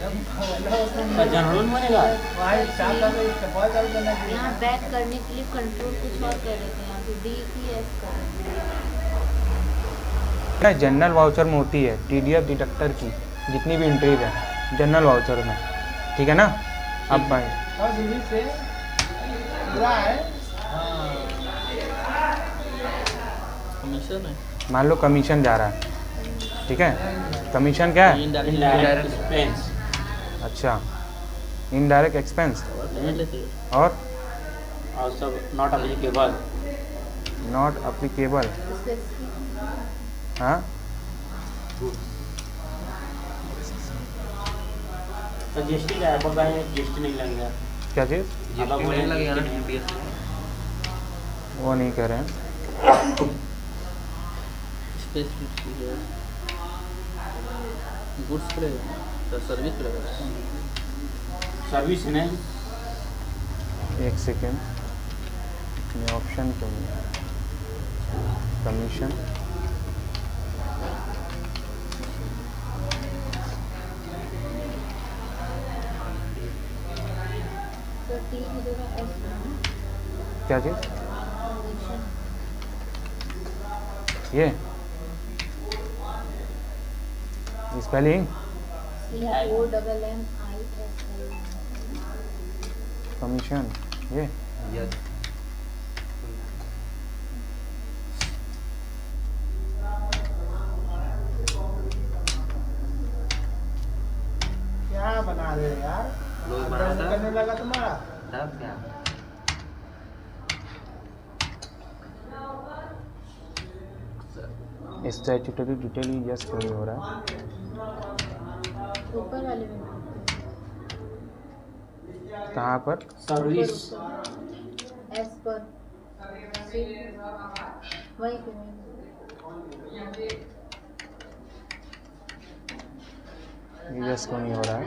General बनेगा। यहाँ back करने के लिए कंट्रोल कुछ और कर रहे थे, यहाँ पे डी की एस कर रहे थे। जनरल वाउचर में होती है टीडीएस डिडक्टर की जितनी भी एंट्रीज है जनरल वाउचर में, ठीक है ना। अब भाई कमीशन है, मान लो कमीशन जा रहा है, ठीक है। कमीशन क्या है? Indirect expense. अच्छा, इनडायरेक्ट एक्सपेंस नहीं लेते और सब नॉट अप्लीकेबल। Not applicable. हाँ, तो जीएसटी का है, जीएसटी नहीं लगेगा। क्या चीज़? जीएसटी नहीं लगेगा ना। वो नहीं कह रहे हैं। गुड्स पड़ेगा तो सर्विस पड़ेगा। सर्विस नहीं। एक सेकेंड, इसमें ऑप्शन क्यों नहीं है? कमीशन, तो टी की जगह एस ना, क्या चीज़? कमीशन। ये स्पेलिंग COMMISL। कमीशन, ये क्या बना रहे हो यार? लोग दर्द करने लगा तुम्हारा? तब क्या? स्टैट्यूटरी डिटेल यस क्यों नहीं हो रहा है? ऊपर वाले में कहाँ पर? सर्विस एस पर वहीं पे यस क्यों नहीं हो रहा है?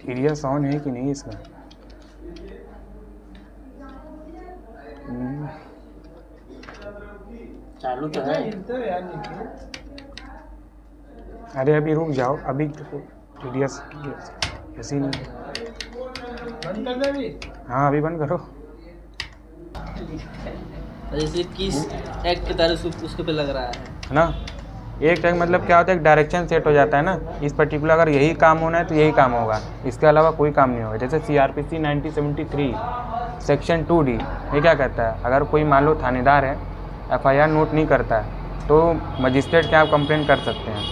टीडीएस ऑन है कि नहीं इसमें? चालू तो है। तो यार निखिल, अरे अभी रुक जाओ, अभी टीडीएस ऐसी नहीं। बंद कर दे भी। हाँ अभी बंद करो। जैसे किस एक्ट के तहत उसके पे लग रहा है ना, एक टैग मतलब क्या होता है, एक डायरेक्शन सेट हो जाता है ना, इस पर्टिकुलर अगर यही काम होना है तो यही काम होगा, इसके अलावा कोई काम नहीं होगा। जैसे CRPC 1973 सेक्शन 2D ये क्या कहता है, अगर कोई मान लो थानेदार है FIR नोट नहीं करता है तो मजिस्ट्रेट के आप कंप्लेन कर सकते हैं।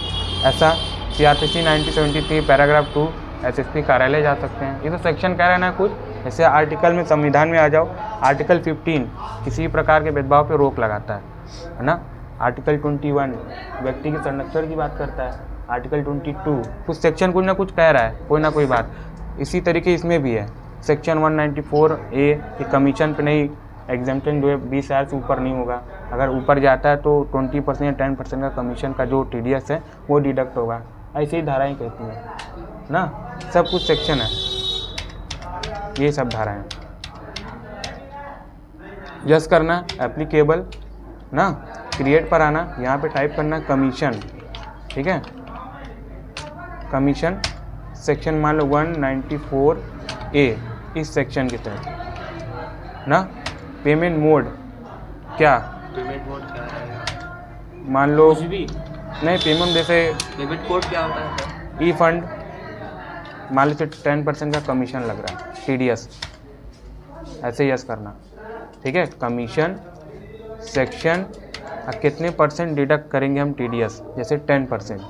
ऐसा CRPC 1973 पैराग्राफ 2 SSP कार्यालय जा सकते हैं। ये तो सेक्शन कह रहा है ना कुछ। जैसे आर्टिकल में संविधान में आ जाओ, आर्टिकल 15 किसी प्रकार के भेदभाव पे रोक लगाता है ना। आर्टिकल 21 व्यक्ति के संरक्षण की बात करता है। आर्टिकल 22 कुछ सेक्शन कुछ ना कुछ कह रहा है, कोई ना कोई बात। इसी तरीके इसमें भी है सेक्शन 194A कि कमीशन पे नहीं, एग्जाम्पशन जो है 20,000 से ऊपर नहीं होगा, अगर ऊपर जाता है तो 20% या 10% का कमीशन का जो TDS है वो डिडक्ट होगा। ऐसे ही धाराएँ कहती हैं ना, सब कुछ सेक्शन है, ये सब धाराएँ। यस करना एप्लीकेबल ना, क्रिएट पर आना, यहाँ पे टाइप करना कमीशन, ठीक है। कमीशन सेक्शन मान लो 194A इस सेक्शन के तहत ना। पेमेंट मोड क्या, पेमेंट मोड क्या है? मान लो कुछ भी नहीं, पेमेंट जैसे पेमेंट कोड क्या होता है? ई फंड मान लो 10% का कमीशन लग रहा है TDS, ऐसे यस करना, ठीक है। कमीशन सेक्शन कितने परसेंट डिडक्ट करेंगे हम TDS, जैसे 10%,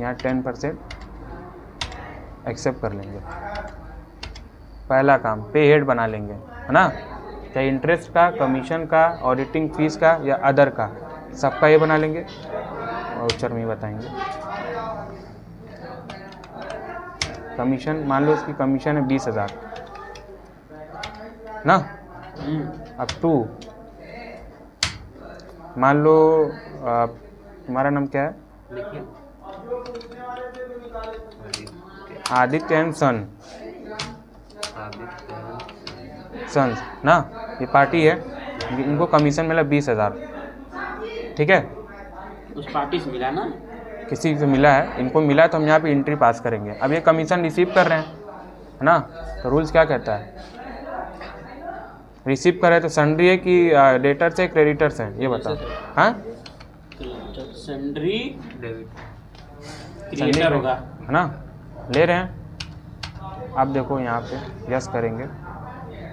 यहाँ 10% एक्सेप्ट कर लेंगे। पहला काम पे हेड बना लेंगे, है ना, चाहे इंटरेस्ट का, कमीशन का, ऑडिटिंग फीस का या अदर का, सबका ये बना लेंगे। वाउचर में बताएंगे कमीशन, मान लो इसकी कमीशन है 20,000 ना, अब टू मान लो तुम्हारा नाम क्या है? लिखिए। आदित्य एंड सन्स ना, ये पार्टी है, इनको कमीशन मिला 20,000, ठीक है। उस पार्टी से मिला ना? किसी से मिला है, इनको मिला है तो हम यहाँ पे एंट्री पास करेंगे। अब ये कमीशन रिसीव कर रहे हैं, है ना? तो रूल्स क्या कहता है? रिसीव कर रहे हैं तो सन्ड्री है कि डेटर्स है, क्रेडिटर्स हैं, ये बताओ। हाँ, सन्ड्री क्रिएटर होगा, है ना? ले रहे हैं। आप देखो यहाँ पे यस करेंगे,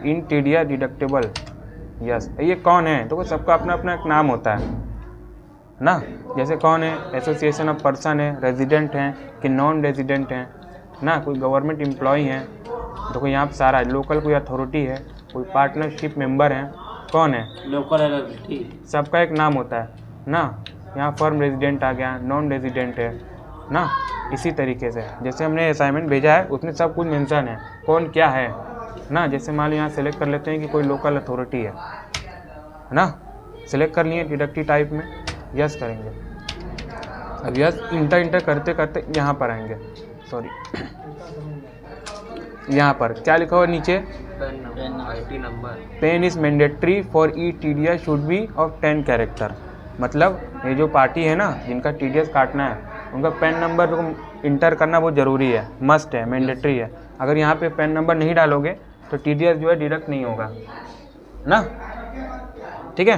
इन टीडीआर डिडक्टेबल, यस। ये कौन है? देखो सबका अपना अपना एक नाम होता है ना। जैसे कौन है, एसोसिएशन ऑफ पर्सन है, रेजिडेंट हैं कि नॉन रेजिडेंट हैं ना, कोई गवर्नमेंट एम्प्लॉय हैं। देखो यहाँ पे सारा लोकल, कोई अथॉरिटी है, कोई पार्टनरशिप मेंबर हैं, कौन है, लोकल अथॉरिटी, सबका एक नाम होता है ना। यहाँ फर्म रेजिडेंट आ गया, नॉन रेजिडेंट है ना। इसी तरीके से जैसे हमने असाइनमेंट भेजा है उसमें सब कुछ मेंशन है, कौन क्या है ना। जैसे मान लो यहाँ सेलेक्ट कर लेते हैं कि कोई लोकल अथॉरिटी है ना, सेलेक्ट कर लिए डिडक्टिव टाइप में, यस करेंगे। अब यस इंटर करते करते यहाँ पर आएंगे, सॉरी यहाँ पर क्या लिखा हुआ है नीचे, IT number, PAN is mandatory for e TDS should be of 10 character. मतलब ये जो पार्टी है ना जिनका टीडीएस काटना है, उनका पेन नंबर इंटर करना बहुत ज़रूरी है, मस्ट है, मैंडेटरी है। अगर यहाँ पे पेन नंबर नहीं डालोगे तो टीडीएस जो है डिडक्ट नहीं होगा ना, ठीक है।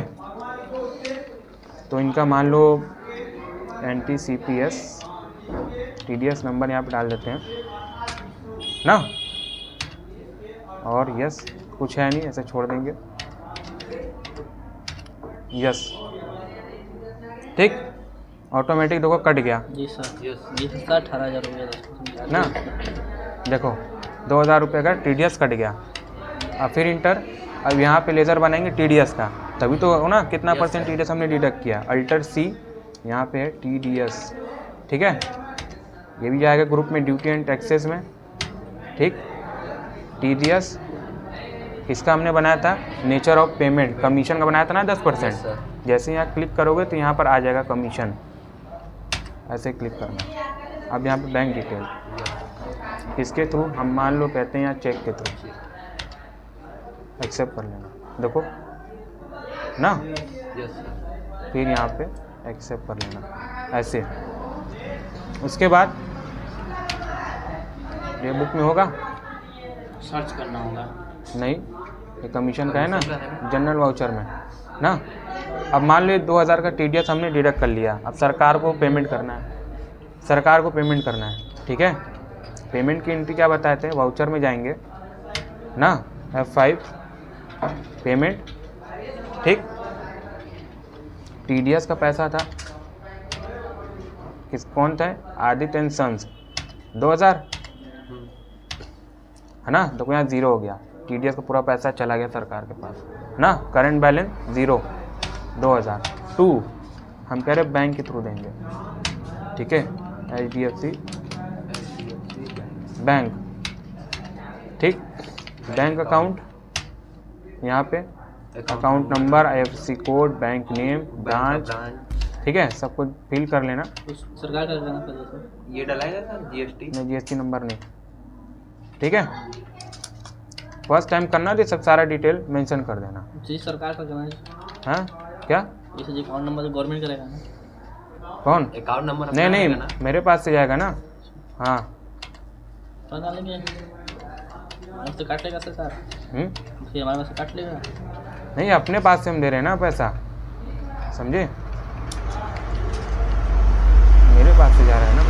तो इनका मान लो NTCPS टीडीएस नंबर यहाँ पे डाल देते हैं ना, और यस, कुछ है नहीं, ऐसे छोड़ देंगे, यस, ठीक। ऑटोमेटिक देखो कट गया जी सर, यस। ये सर 18,000 रुपये ना, देखो 2,000 रुपये का टीडीएस कट गया। अब फिर इंटर, अब यहाँ पे लेज़र बनाएंगे टीडीएस का, तभी तो हो ना कितना परसेंट टीडीएस हमने डिडक्ट किया। अल्टर C, यहाँ पे है टीडीएस, ठीक है। ये भी जाएगा ग्रुप में ड्यूटी एंड टैक्सेस में, ठीक। टीडीएस किसका हमने बनाया था, नेचर ऑफ पेमेंट, कमीशन का बनाया था ना 10%। जैसे यहाँ क्लिक करोगे तो यहाँ पर आ जाएगा कमीशन, ऐसे क्लिक करना। अब यहाँ पे बैंक डिटेल किसके थ्रू, हम मान लो कहते हैं यहाँ चेक के थ्रू, एक्सेप्ट कर लेना, देखो ना, फिर यहाँ पे एक्सेप्ट कर लेना ऐसे। उसके बाद ये बुक में होगा, सर्च करना होगा, नहीं ये कमीशन का है ना, जनरल वाउचर में ना। अब मान लो 2,000 का टीडीएस हमने डिडक्ट कर लिया, अब सरकार को पेमेंट करना है, सरकार को पेमेंट करना है, ठीक है। पेमेंट की एंट्री क्या बताए थे, वाउचर में जाएंगे ना, F5 पेमेंट, ठीक। टीडीएस का पैसा था, किस कौन था, आदित्य एंड सन्स 2,000 है ना। देखो यहाँ 0 हो गया, टीडीएस का पूरा पैसा चला गया सरकार के पास ना। Current balance 0, 2,000। 2 हम कह रहे बैंक के थ्रू देंगे, ठीक है, HDFC बैंक, ठीक। बैंक अकाउंट, यहाँ पे account number, IFSC code, bank name, branch, ठीक है, सब कुछ फिल कर लेना। सरकार का करना पड़ेगा सर, ये डलाएगा सर GST, नहीं GST नंबर नहीं, ठीक है। फर्स्ट टाइम करना तो सब सारा डिटेल मेंशन कर देना। जी सरकार का करना है। हाँ क्या, जैसे जी अकाउंट नंबर तो गवर्नमेंट करेगा ना, कौन अकाउंट नंबर नहीं नहीं, मेरे पास से जाएगा ना। हाँ पता लेंगे, हम तो काट लेगा सर, फिर हमारे पास से काट लेगा। नहीं, अपने पास से हम दे रहे हैं ना पैसा, समझे, मेरे पास से जा रहा है ना,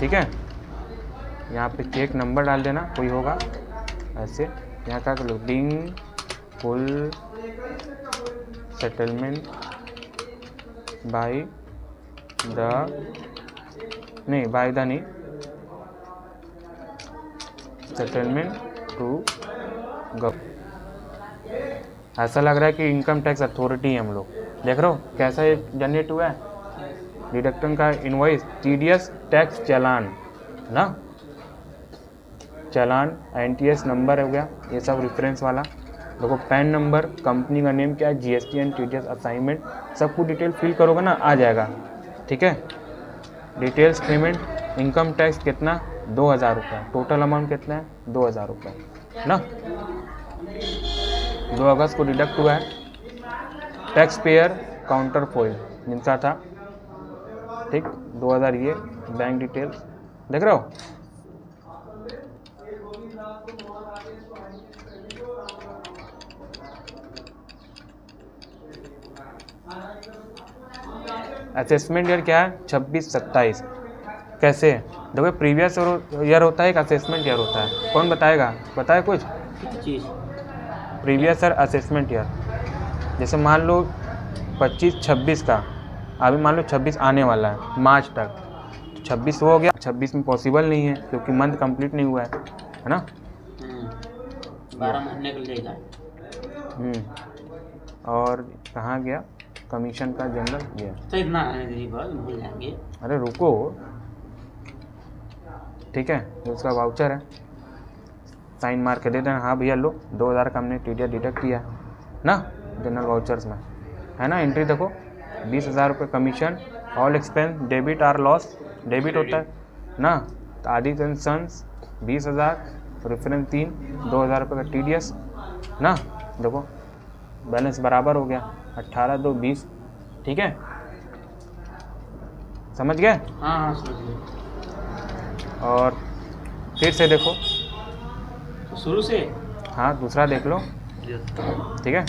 ठीक है। यहाँ पे चेक नंबर डाल देना, कोई होगा ऐसे। यहाँ का loading full settlement by the, नहीं बाय द नहीं, सेटलमेंट टू गव। ऐसा लग रहा है कि इनकम टैक्स अथॉरिटी है हम लोग। देख रहे हो कैसा ये जनरेट हुआ है, डिडक्शन का इनवॉइस, टीडीएस टैक्स चालान ना, चालान, NTS नंबर हो गया, ये सब रेफरेंस वाला। देखो पैन नंबर, कंपनी का नेम क्या है, GST एंड TDS असाइनमेंट, सब कुछ डिटेल फिल करोगे ना आ जाएगा, ठीक है। डिटेल्स पेमेंट, इनकम टैक्स कितना, 2,000 रुपये, टोटल अमाउंट कितना है, 2,000 रुपये ना। 2 अगस्त को डिडक्ट हुआ है, टैक्स पेयर काउंटर फोइल जिनका था, ठीक, 2000 ये बैंक डिटेल्स देख रहे हो। असेसमेंट ईयर क्या है 26-27, कैसे देखो प्रीवियस ईयर होता है, एक असेसमेंट ईयर होता है, कौन बताएगा, बताए कुछ। चीज़ प्रीवियस ईयर असेसमेंट ईयर, जैसे मान लो 25-26 का, अभी मान लो 26 आने वाला है मार्च तक, तो 26 वो हो गया, 26 में पॉसिबल नहीं है क्योंकि मंथ कंप्लीट नहीं हुआ है ना। 12 महीने का लेगा। और कहाँ गया कमीशन का जनरल, ये तो इतना आने दीजिए, बस भूल जाएंगे। अरे रुको, ठीक है, ये उसका वाउचर है, साइन मार के दे देना, हाँ भैया लो 2000 का हमने टीडीएस डिडक्ट किया ना जनरल वाउचर्स में, है ना। एंट्री देखो 20,000 रुपये commission, all expense debit are loss, debit होता है ना, तो आदित्य एंड सन्स 20,000, रेफरेंस 3 2000 रुपये का टीडीएस ना, देखो बैलेंस बराबर हो गया 18-2-20, ठीक है, समझ गए। हाँ हाँ समझ गए। और फिर से देखो, तो शुरू से हाँ दूसरा देख लो, ठीक है।